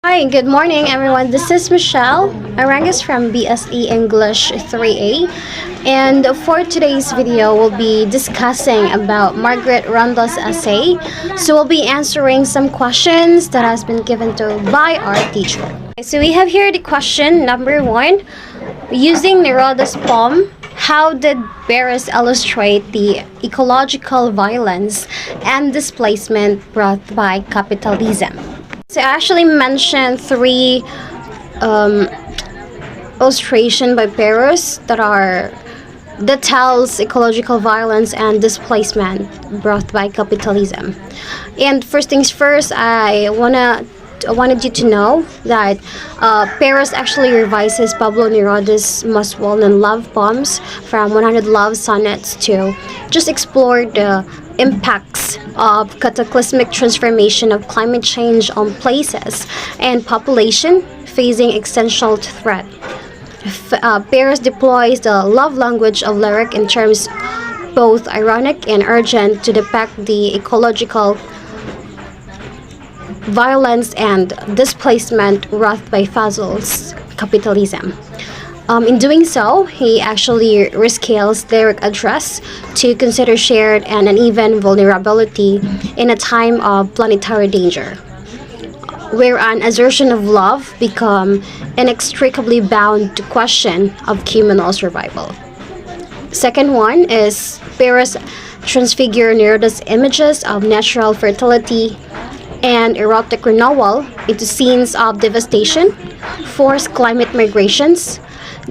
Hi, good morning everyone. This is Michelle Arangues from BSE English 3A. And for today's video, we'll be discussing about Margaret Ronda's essay. So we'll be answering some questions that has been given to by our teacher. So we have here the question number 1. Using Neruda's poem, how did Barris illustrate the ecological violence and displacement brought by capitalism? So I actually mentioned three illustration by Paris that tells ecological violence and displacement brought by capitalism. And first things first, I wanted you to know that Paris actually revises Pablo Neruda's most well-known love poems from 100 Love Sonnets to just explore the impacts of cataclysmic transformation of climate change on places and population facing existential threat. Paris deploys the love language of lyric in terms both ironic and urgent to depict the ecological violence and displacement wrought by Fazl's capitalism. In doing so, he actually rescales lyric address to consider shared and uneven vulnerability in a time of planetary danger, where an assertion of love become inextricably bound to question of communal survival. Second one is Paris transfigure Neruda's images of natural fertility and erotic renewal into scenes of devastation, forced climate migrations,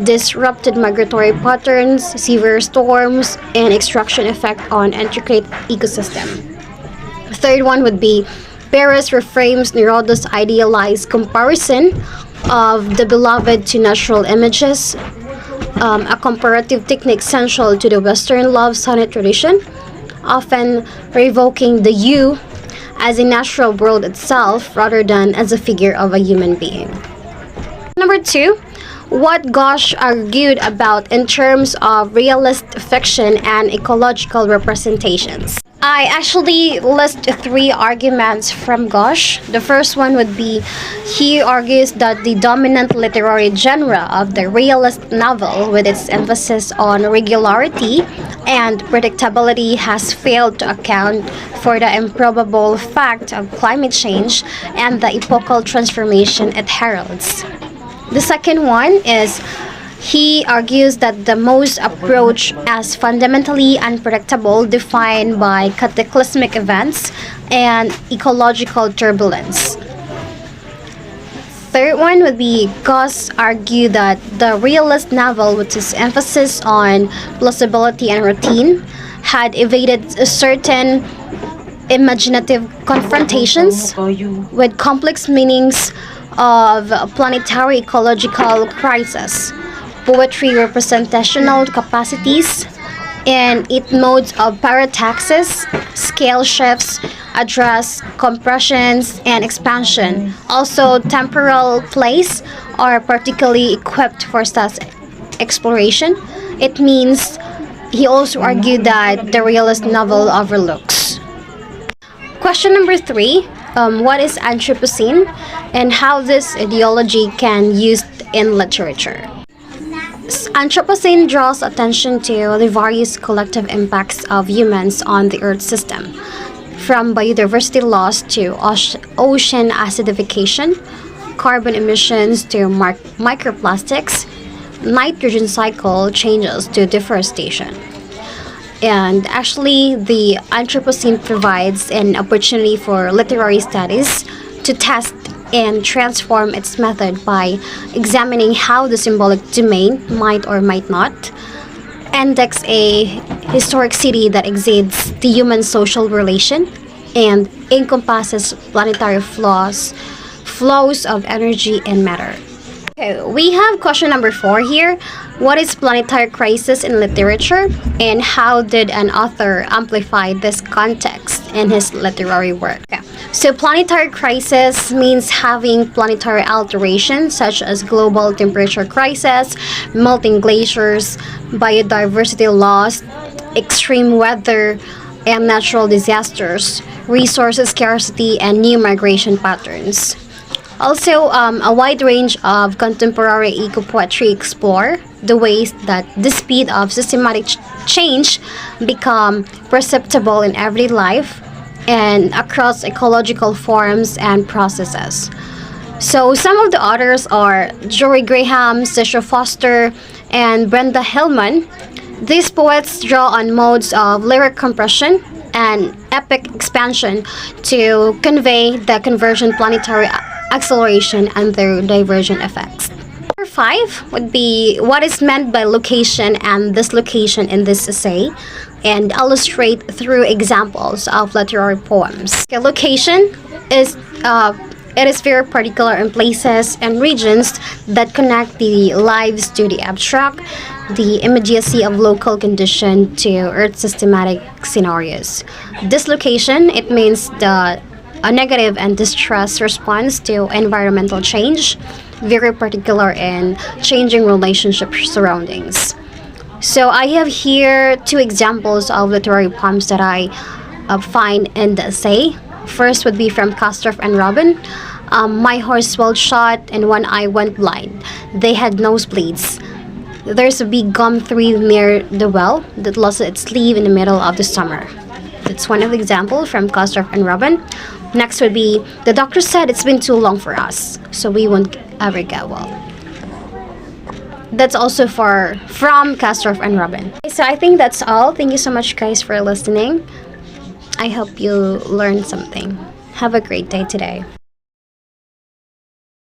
disrupted migratory patterns, severe storms, and extraction effect on intricate ecosystem. Third one would be Paris reframes Neruda's idealized comparison of the beloved to natural images, a comparative technique central to the Western love sonnet tradition, often revoking the you as a natural world itself rather than as a figure of a human being. Number 2, what Ghosh argued about in terms of realist fiction and ecological representations. I actually list 3 arguments from Ghosh. The first one would be he argues that the dominant literary genre of the realist novel, with its emphasis on regularity and predictability, has failed to account for the improbable fact of climate change and the epochal transformation it heralds. The second one is he argues that the most approach as fundamentally unpredictable, defined by cataclysmic events and ecological turbulence. Third one would be Ghosh argue that the realist novel, with its emphasis on plausibility and routine, had evaded certain imaginative confrontations with complex meanings of planetary ecological crisis, poetry representational capacities, and its modes of parataxis, scale shifts, address, compressions, and expansion. Also, temporal place are particularly equipped for such exploration. It means he also argued that the realist novel overlooks. Question number 3. What is Anthropocene and how this ideology can used in literature? Anthropocene draws attention to the various collective impacts of humans on the Earth system, from biodiversity loss to ocean acidification, carbon emissions to microplastics, nitrogen cycle changes to deforestation. And actually, the Anthropocene provides an opportunity for literary studies to test and transform its method by examining how the symbolic domain might or might not index a historic city that exceeds the human social relation and encompasses planetary flows of energy and matter. Okay, we have question number 4 here. What is planetary crisis in literature, and how did an author amplify this context in his literary work? Okay. So planetary crisis means having planetary alterations such as global temperature crisis, melting glaciers, biodiversity loss, extreme weather and natural disasters, resource scarcity, and new migration patterns. Also, a wide range of contemporary eco-poetry explore the ways that the speed of systematic change become perceptible in everyday life and across ecological forms and processes. So some of the authors are Jory Graham, Cecil Foster, and Brenda Hillman. These poets draw on modes of lyric compression and epic expansion to convey the convergent planetary acceleration and their divergent effects. Number 5 would be what is meant by location and dislocation in this essay, and illustrate through examples of literary poems. Okay, location is it is very particular in places and regions that connect the lives to the abstract, the immediacy of local condition to earth systematic scenarios. Dislocation, it means a negative and distress response to environmental change, very particular in changing relationship surroundings. So I have here 2 examples of literary poems that I find in the essay. First would be from Castor and Robin. My horse swelled shut and one eye went blind. They had nosebleeds. There's a big gum tree near the well that lost its leaf in the middle of the summer. That's one of the examples from Castor and Robin. Next would be, the doctor said it's been too long for us, so we won't ever get well. That's also from Castor and Robin. So I think that's all. Thank you so much, guys, for listening. I hope you learned something. Have a great day today.